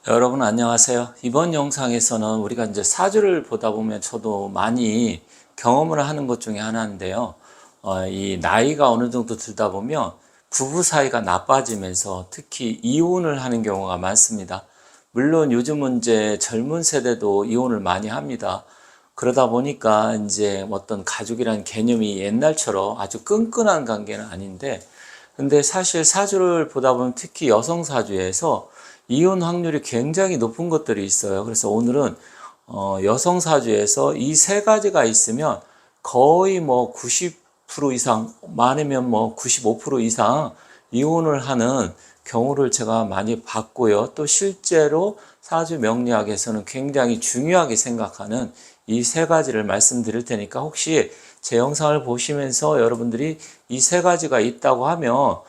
여러분 안녕하세요. 이번 영상에서는 우리가 이제 사주를 보다 보면 저도 많이 경험을 하는 것 중에 하나인데요. 이 나이가 어느 정도 들다 보면 부부 사이가 나빠지면서 특히 이혼을 하는 경우가 많습니다. 물론 요즘은 이제 젊은 세대도 이혼을 많이 합니다. 그러다 보니까 이제 어떤 가족이라는 개념이 옛날처럼 아주 끈끈한 관계는 아닌데, 근데 사실 사주를 보다 보면 특히 여성 사주에서 이혼 확률이 굉장히 높은 것들이 있어요. 그래서 오늘은 여성 사주에서 이 세 가지가 있으면 거의 뭐 90% 이상, 많으면 뭐 95% 이상 이혼을 하는 경우를 제가 많이 봤고요. 또 실제로 사주 명리학에서는 굉장히 중요하게 생각하는 이 세 가지를 말씀드릴 테니까 혹시 제 영상을 보시면서 여러분들이 이 세 가지가 있다고 하면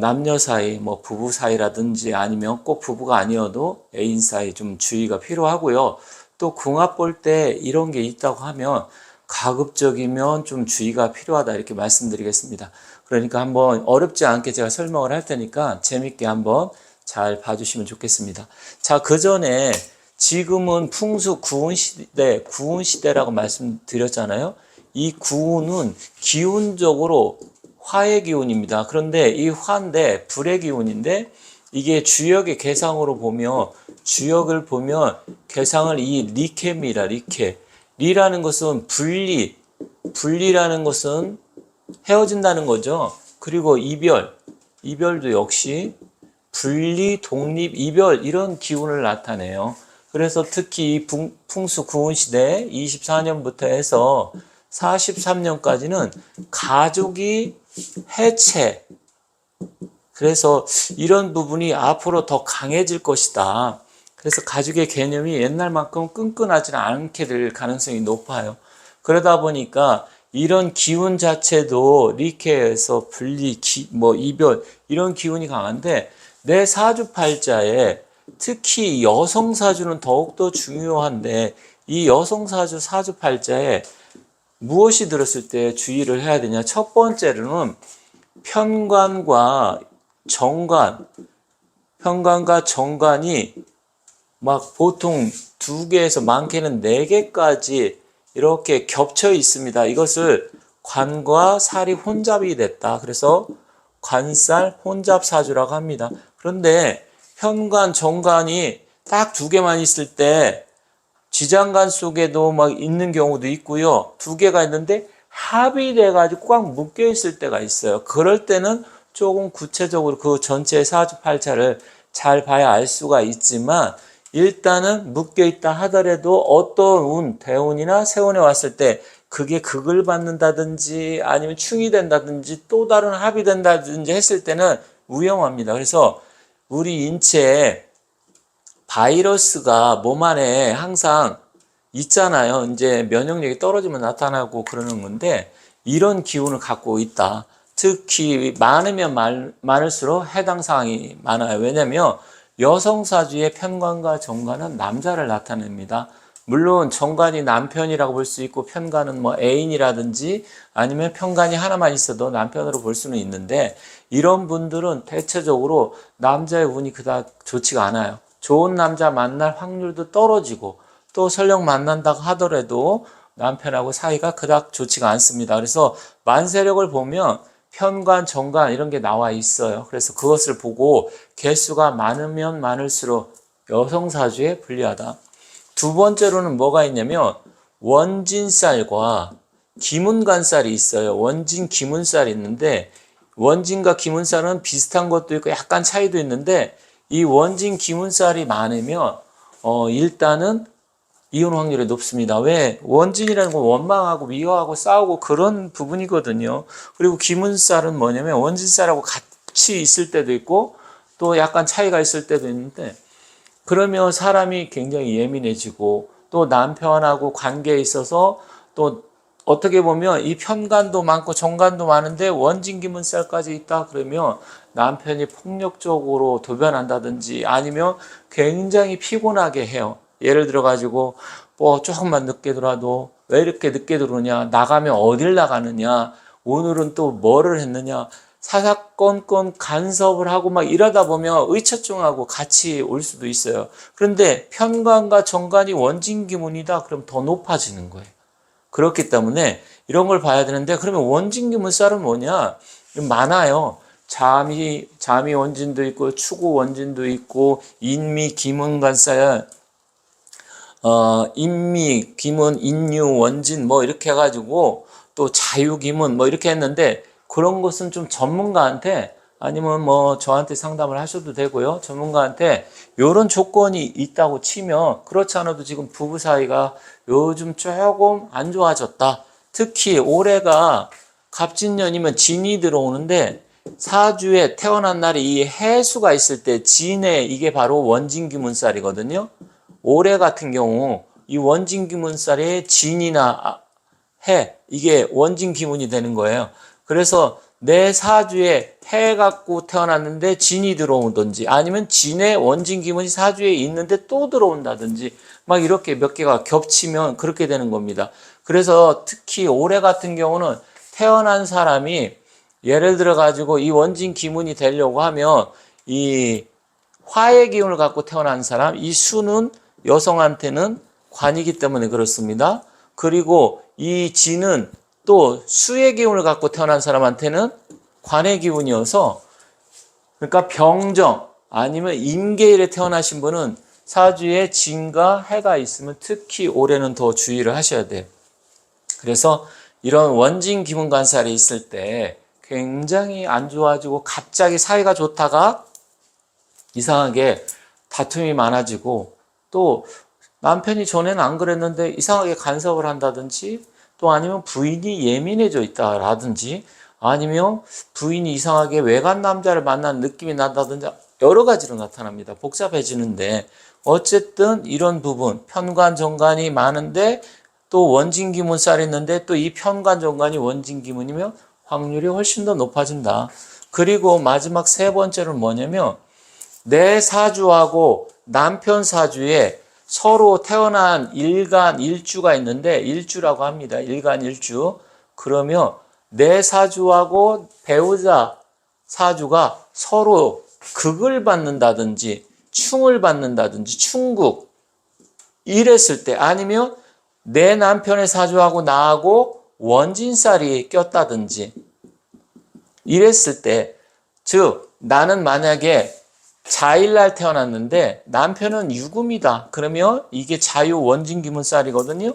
남녀 사이, 뭐 부부 사이라든지 아니면 꼭 부부가 아니어도 애인 사이 좀 주의가 필요하고요. 또 궁합 볼 때 이런 게 있다고 하면 가급적이면 좀 주의가 필요하다 이렇게 말씀드리겠습니다. 그러니까 한번 어렵지 않게 제가 설명을 할 테니까 재밌게 한번 잘 봐주시면 좋겠습니다. 자, 그 전에 지금은 풍수 구운 시대, 구운 시대라고 말씀드렸잖아요. 이 구운은 기운적으로 화의 기운입니다. 그런데 이 화인데 불의 기운인데 이게 주역의 개상으로 보면 주역을 보면 개상을 이 리케입니다. 리케. 리라는 것은 분리, 분리라는 것은 헤어진다는 거죠. 그리고 이별, 이별도 역시 분리, 독립, 이별 이런 기운을 나타내요. 그래서 특히 이 풍수 구운 시대 24년부터 해서 43년까지는 가족이 해체. 그래서 이런 부분이 앞으로 더 강해질 것이다. 그래서 가족의 개념이 옛날만큼 끈끈하지는 않게 될 가능성이 높아요. 그러다 보니까 이런 기운 자체도 리케에서 분리, 이별 이런 기운이 강한데 내 사주팔자에 특히 여성 사주는 더욱더 중요한데 이 여성 사주팔자에 무엇이 들었을 때 주의를 해야 되냐? 첫 번째로는 편관과 정관, 편관과 정관이 막 보통 두 개에서 많게는 네 개까지 이렇게 겹쳐 있습니다. 이것을 관과 살이 혼잡이 됐다. 그래서 관살 혼잡 사주라고 합니다. 그런데 편관, 정관이 딱 두 개만 있을 때 지장간 속에도 막 있는 경우도 있고요. 두 개가 있는데 합의돼가지고 꽉 묶여 있을 때가 있어요. 그럴 때는 조금 구체적으로 그 전체 사주팔자를 잘 봐야 알 수가 있지만 일단은 묶여 있다 하더라도 어떤 운, 대운이나 세운에 왔을 때 그게 극을 받는다든지 아니면 충이 된다든지 또 다른 합이 된다든지 했을 때는 위험합니다. 그래서 우리 인체에 바이러스가 몸 안에 항상 있잖아요. 이제 면역력이 떨어지면 나타나고 그러는 건데 이런 기운을 갖고 있다. 특히 많으면 많을수록 해당 사항이 많아요. 왜냐하면 여성 사주의 편관과 정관은 남자를 나타냅니다. 물론 정관이 남편이라고 볼 수 있고 편관은 뭐 애인이라든지 아니면 편관이 하나만 있어도 남편으로 볼 수는 있는데 이런 분들은 대체적으로 남자의 운이 그닥 좋지가 않아요. 좋은 남자 만날 확률도 떨어지고 또 설령 만난다고 하더라도 남편하고 사이가 그닥 좋지가 않습니다. 그래서 만세력을 보면 편관, 정관 이런 게 나와 있어요. 그래서 그것을 보고 개수가 많으면 많을수록 여성사주에 불리하다. 두 번째로는 뭐가 있냐면 원진살과 기문간살이 있어요. 원진, 기문살이 있는데 원진과 기문살은 비슷한 것도 있고 약간 차이도 있는데 이 원진, 기문살이 많으면 일단은 이혼 확률이 높습니다. 왜? 원진이라는 건 원망하고 미워하고 싸우고 그런 부분이거든요. 그리고 기문살은 뭐냐면 원진살하고 같이 있을 때도 있고 또 약간 차이가 있을 때도 있는데 그러면 사람이 굉장히 예민해지고 또 남편하고 관계에 있어서 또 어떻게 보면 이 편관도 많고 정관도 많은데 원진기문살까지 있다 그러면 남편이 폭력적으로 도변한다든지 아니면 굉장히 피곤하게 해요. 예를 들어 가지고 뭐 조금만 늦게 들어와도 왜 이렇게 늦게 들어오냐, 나가면 어딜 나가느냐, 오늘은 또 뭐를 했느냐. 사사건건 간섭을 하고 막 이러다 보면 의처증하고 같이 올 수도 있어요. 그런데 편관과 정관이 원진기문이다. 그럼 더 높아지는 거예요. 그렇기 때문에 이런 걸 봐야 되는데, 그러면 원진기문살은 뭐냐? 많아요. 자미 원진도 있고 추구 원진도 있고 인미 기문관살, 인미 기문 인유 원진 뭐 이렇게 해가지고 또 자유 기문 뭐 이렇게 했는데, 그런 것은 좀 전문가한테, 아니면 뭐 저한테 상담을 하셔도 되고요. 전문가한테 이런 조건이 있다고 치면, 그렇지 않아도 지금 부부 사이가 요즘 조금 안 좋아졌다. 특히 올해가 갑진년이면 진이 들어오는데, 사주에 태어난 날에 이 해수가 있을 때 진에, 이게 바로 원진기문살이거든요. 올해 같은 경우 이 원진기문살에 진이나 해, 이게 원진기문이 되는 거예요. 그래서 내 사주에 해 갖고 태어났는데 진이 들어오든지, 아니면 진에 원진기문이 사주에 있는데 또 들어온다든지, 막 이렇게 몇 개가 겹치면 그렇게 되는 겁니다. 그래서 특히 올해 같은 경우는 태어난 사람이 예를 들어 가지고 이 원진 기문이 되려고 하면 이 화의 기운을 갖고 태어난 사람, 이 수는 여성한테는 관이기 때문에 그렇습니다. 그리고 이 진은 또 수의 기운을 갖고 태어난 사람한테는 관의 기운이어서, 그러니까 병정 아니면 임계일에 태어나신 분은 사주에 진과 해가 있으면 특히 올해는 더 주의를 하셔야 돼요. 그래서 이런 원진 기문관살이 있을 때 굉장히 안 좋아지고, 갑자기 사이가 좋다가 이상하게 다툼이 많아지고, 또 남편이 전에는 안 그랬는데 이상하게 간섭을 한다든지, 또 아니면 부인이 예민해져 있다라든지, 아니면 부인이 이상하게 외간 남자를 만난 느낌이 난다든지, 여러 가지로 나타납니다. 복잡해지는데, 어쨌든 이런 부분, 편관 정관이 많은데 또 원진기문살이 있는데, 또 이 편관 정관이 원진기문이면 확률이 훨씬 더 높아진다. 그리고 마지막 세 번째는 뭐냐면, 내 사주하고 남편 사주에 서로 태어난 일간 일주가 있는데, 일주라고 합니다. 일간 일주. 그러면 내 사주하고 배우자 사주가 서로 극을 받는다든지 충을 받는다든지, 충국 이랬을 때, 아니면 내 남편의 사주하고 나하고 원진살이 꼈다든지 이랬을 때, 즉 나는 만약에 자일날 태어났는데 남편은 유금이다. 그러면 이게 자유 원진기문살이거든요.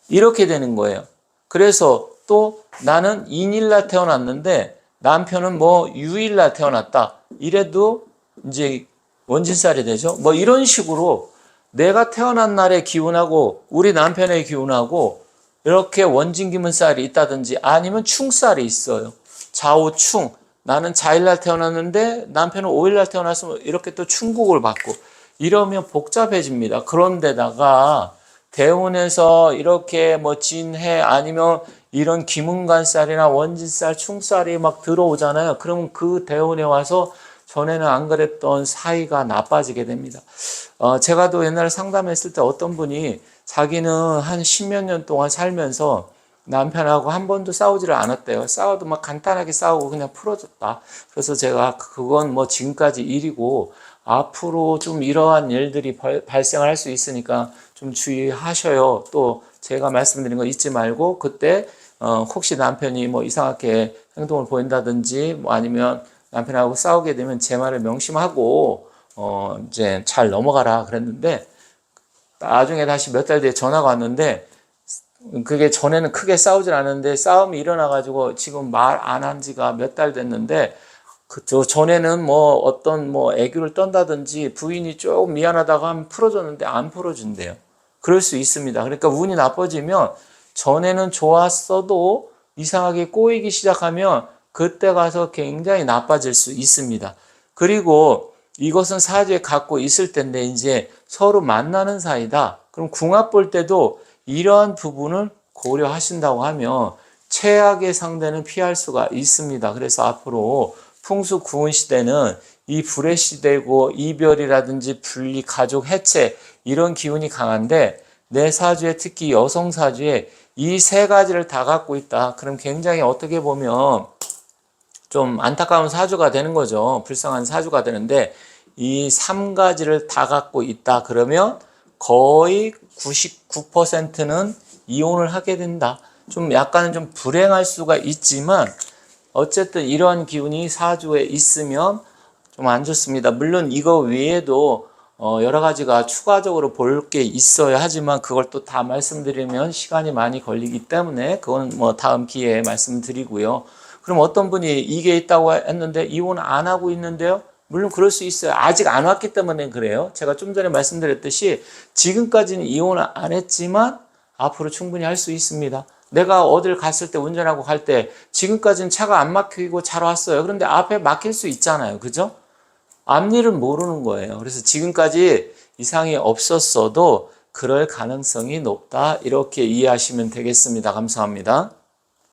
이렇게 되는 거예요. 그래서 또 나는 인일날 태어났는데 남편은 뭐 유일날 태어났다. 이래도 이제 원진살이 되죠. 뭐 이런 식으로 내가 태어난 날의 기운하고 우리 남편의 기운하고 이렇게 원진기문살이 있다든지, 아니면 충살이 있어요. 좌우충. 나는 자일날 태어났는데 남편은 오일날 태어났으면 이렇게 또 충국을 받고, 이러면 복잡해집니다. 그런데다가 대운에서 이렇게 뭐 진해 아니면 이런 기문관살이나 원진살, 충살이 막 들어오잖아요. 그러면 그 대운에 와서 전에는 안 그랬던 사이가 나빠지게 됩니다. 제가 또 옛날에 상담했을 때 어떤 분이 자기는 한 10몇 년 동안 살면서 남편하고 한 번도 싸우지를 않았대요. 싸워도 막 간단하게 싸우고 그냥 풀어졌다. 그래서 제가 그건 뭐 지금까지 일이고 앞으로 좀 이러한 일들이 발생할 수 있으니까 좀 주의하셔요. 또 제가 말씀드린 거 잊지 말고, 그때 혹시 남편이 뭐 이상하게 행동을 보인다든지, 뭐 아니면 남편하고 싸우게 되면 제 말을 명심하고 이제 잘 넘어가라 그랬는데, 나중에 다시 몇 달 뒤에 전화가 왔는데, 그게 전에는 크게 싸우질 않았는데 싸움이 일어나가지고 지금 말 안 한 지가 몇 달 됐는데, 저 전에는 뭐 어떤 뭐 애교를 떤다든지 부인이 조금 미안하다고 하면 풀어줬는데 안 풀어준대요. 그럴 수 있습니다. 그러니까 운이 나빠지면 전에는 좋았어도 이상하게 꼬이기 시작하면 그때 가서 굉장히 나빠질 수 있습니다. 그리고 이것은 사주에 갖고 있을 텐데 이제 서로 만나는 사이다. 그럼 궁합 볼 때도 이러한 부분을 고려하신다고 하면 최악의 상대는 피할 수가 있습니다. 그래서 앞으로 풍수 구운 시대는 이 불의 시대고, 이별이라든지 분리, 가족 해체 이런 기운이 강한데, 내 사주에, 특히 여성 사주에 이 세 가지를 다 갖고 있다. 그럼 굉장히 어떻게 보면 좀 안타까운 사주가 되는 거죠. 불쌍한 사주가 되는데 이 3가지를 다 갖고 있다 그러면 거의 99%는 이혼을 하게 된다. 좀 약간은 좀 불행할 수가 있지만 어쨌든 이런 기운이 사주에 있으면 좀 안 좋습니다. 물론 이거 외에도 여러 가지가 추가적으로 볼 게 있어야 하지만 그걸 또 다 말씀드리면 시간이 많이 걸리기 때문에 그건 뭐 다음 기회에 말씀드리고요. 그럼 어떤 분이 이게 있다고 했는데 이혼 안 하고 있는데요? 물론 그럴 수 있어요. 아직 안 왔기 때문에 그래요. 제가 좀 전에 말씀드렸듯이 지금까지는 이혼을 안 했지만 앞으로 충분히 할 수 있습니다. 내가 어딜 갔을 때 운전하고 갈 때 지금까지는 차가 안 막히고 잘 왔어요. 그런데 앞에 막힐 수 있잖아요. 그죠? 앞일은 모르는 거예요. 그래서 지금까지 이상이 없었어도 그럴 가능성이 높다. 이렇게 이해하시면 되겠습니다. 감사합니다.